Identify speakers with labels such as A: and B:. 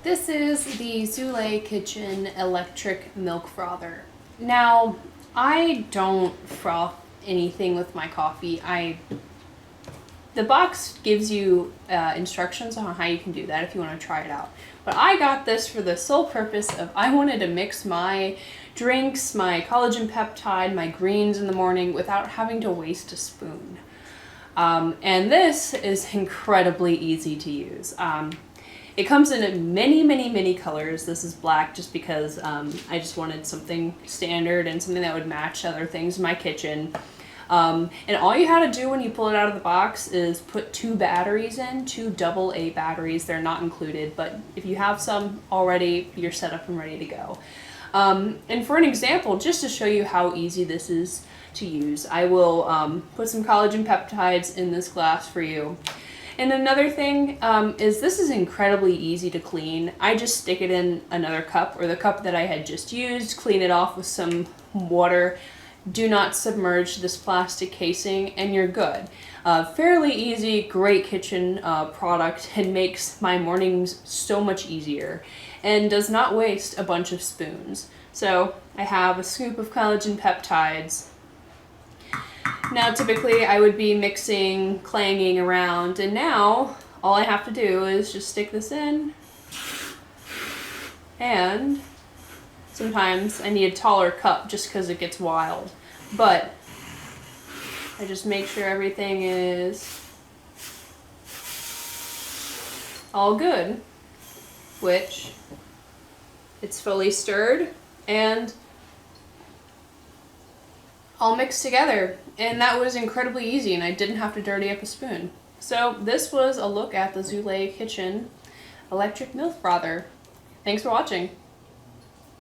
A: This is the Zulay Kitchen electric milk frother. Now, I don't froth anything with my coffee. The box gives you instructions on how you can do that if you want to try it out. But I got this for the sole purpose of I wanted to mix my drinks, my collagen peptide, my greens in the morning without having to waste a spoon. And this is incredibly easy to use. It comes in many colors. This is black just because I just wanted something standard and something that would match other things in my kitchen. And all you had to do when you pull it out of the box is put 2 batteries in, 2 AA batteries. They're not included, but if you have some already, you're set up and ready to go. And for an example, just to show you how easy this is to use, I will put some collagen peptides in this glass for you. And another thing is this is incredibly easy to clean. I just stick it in another cup or the cup that I had just used, clean it off with some water. Do not submerge this plastic casing and you're good. Fairly easy, great kitchen product, and makes my mornings so much easier and does not waste a bunch of spoons. So I have a scoop of collagen peptides. Now typically I would be mixing, clanging around, and now all I have to do is just stick this in, and sometimes I need a taller cup just because it gets wild, but I just make sure everything is all good, which it's fully stirred and all mixed together, and that was incredibly easy and I didn't have to dirty up a spoon. So this was a look at the Zulay Kitchen electric milk frother. Thanks for watching.